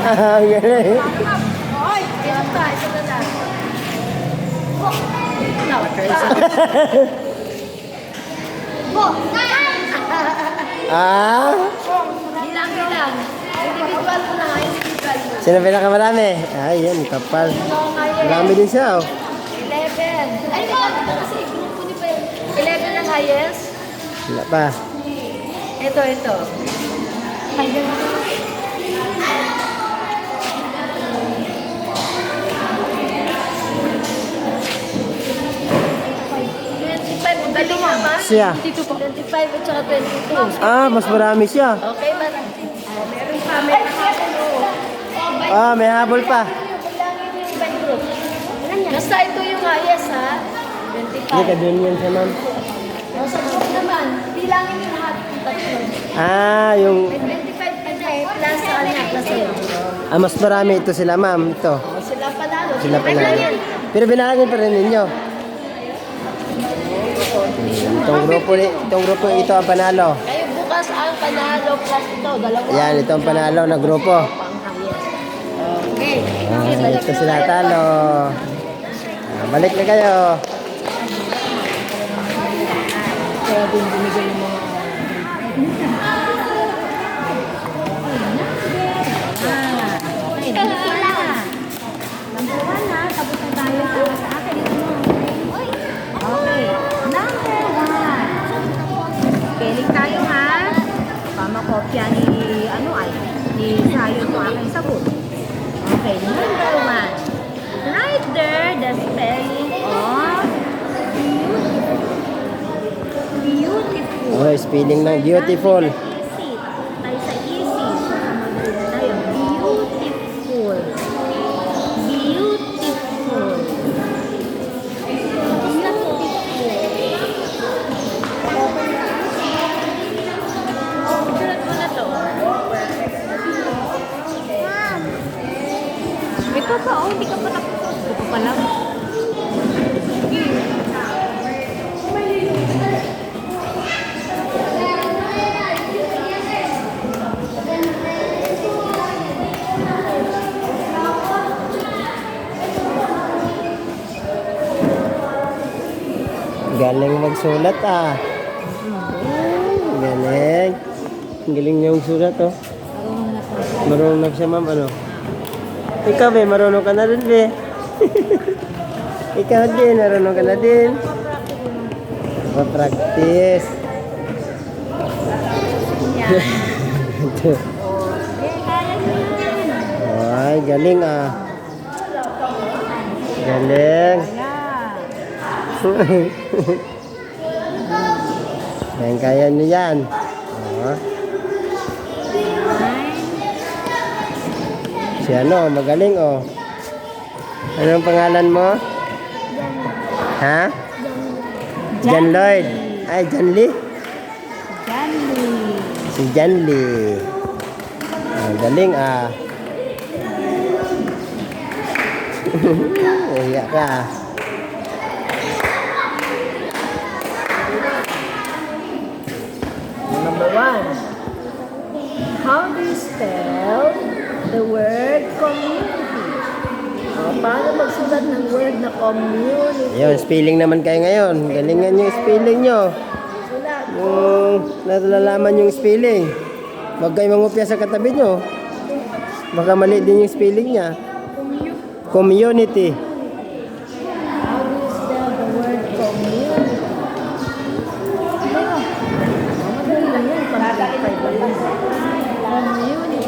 Ah, galing. Oy, ito na. Ah? Bilang. Individual mo na, individual mo. Sino pinakamarami? Ay, yan, kapal. Marami din siya, oh. 11. Ay, ito kasi grupo ni pa yun. 11 ang highest. Wala pa. Ito. Hanggang Siya. 25 at saka 22. Ah, mas marami siya. Okay, marami. Meron pa, may nakakulo. Ah, may habol pa. Basta ito yung highest, ha? Hindi 25. ka dun yan siya, ma'am. Sa group naman, bilangin yung lahat ng tatlo. Ah, yung... May 25 pa siya, plus sa kanya, plus sa Ah, mas marami ito sila, ma'am. Ito. Sila panalo. Sila pala. Ay, yan. Pero binalagin pa rin ninyo. Itong grupo ito ang panalo. Kayo bukas ang panalo plus ito, dalawa. Yan, ito ang panalo na grupo. Okay. Ah, ito sila talo. Ah, balik na kayo. Kaya din binigay yung mga... Number 1 na, tapos na tayo sa akin. Okay, number 1. Spelling tayo ha. Pamakopya ni, ni Sayo to aking sagot. Okay, number 1. Right there, the spelling of beautiful. Oh, spelling ng beautiful. Easy. Tayo sa easy. Tayo, beautiful. Beautiful. Sulat mo na to. Ito pa, oh, hindi ka pa tapos. Ito pa lang. Galing magsulat ah. Galing. Ang galing niya magsulat oh. Marunong na siya ma'am ano. Ikaw be, marunong ka na rin be. Ikaw din, marunong ka na din. Pa-practice. Ay, galing ah. Galing. Kaya nyo yan. Oh. Si ano, magaling oh. Anong pangalan mo? Ha? John Lloyd. Ay, John Lee? Si John Lee. Oh, galing ah. Iyak ka ah. Number 1. How do you spell the word community? Paano magsulat ng word na community? Yun, spelling naman kayo ngayon. Galingan yung spelling nyo. Sulat. Nalalaman yung spelling. Huwag kayo mangupya sa katabi nyo. Baka mali din yung spelling niya. Community. How do you spell the word community? Madali lang yan. Community.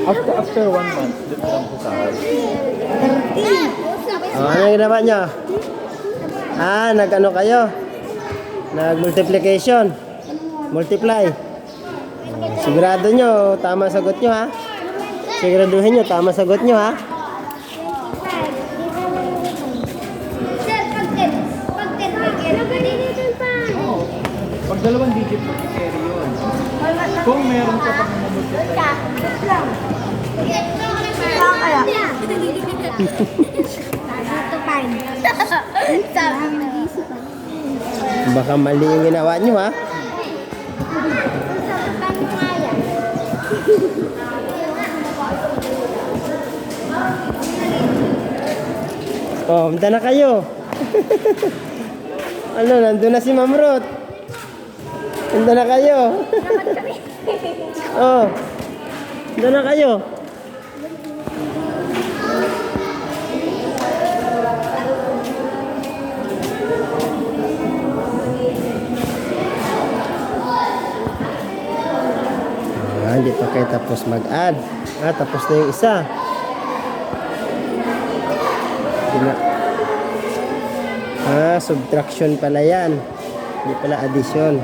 After 1 month, dito lang po sa akin. Ano yung ginawa nyo? Nag-ano kayo? Nag-multiplication. Multiply. Sigurado nyo, tama sagot nyo ha? Siguraduhin nyo, tama sagot nyo ha? Pag 2 digit po, carry yun. Kung meron ka pang mamultiply, Baka mali yung ginawa nyo ha? Oh, punta na kayo. Ano, nandun na si Ma'am Ruth. Punta na kayo. Oh, punta na kayo. Hindi pa kayo tapos mag-add. Tapos na yung isa. Subtraction pala yan. Hindi pala addition.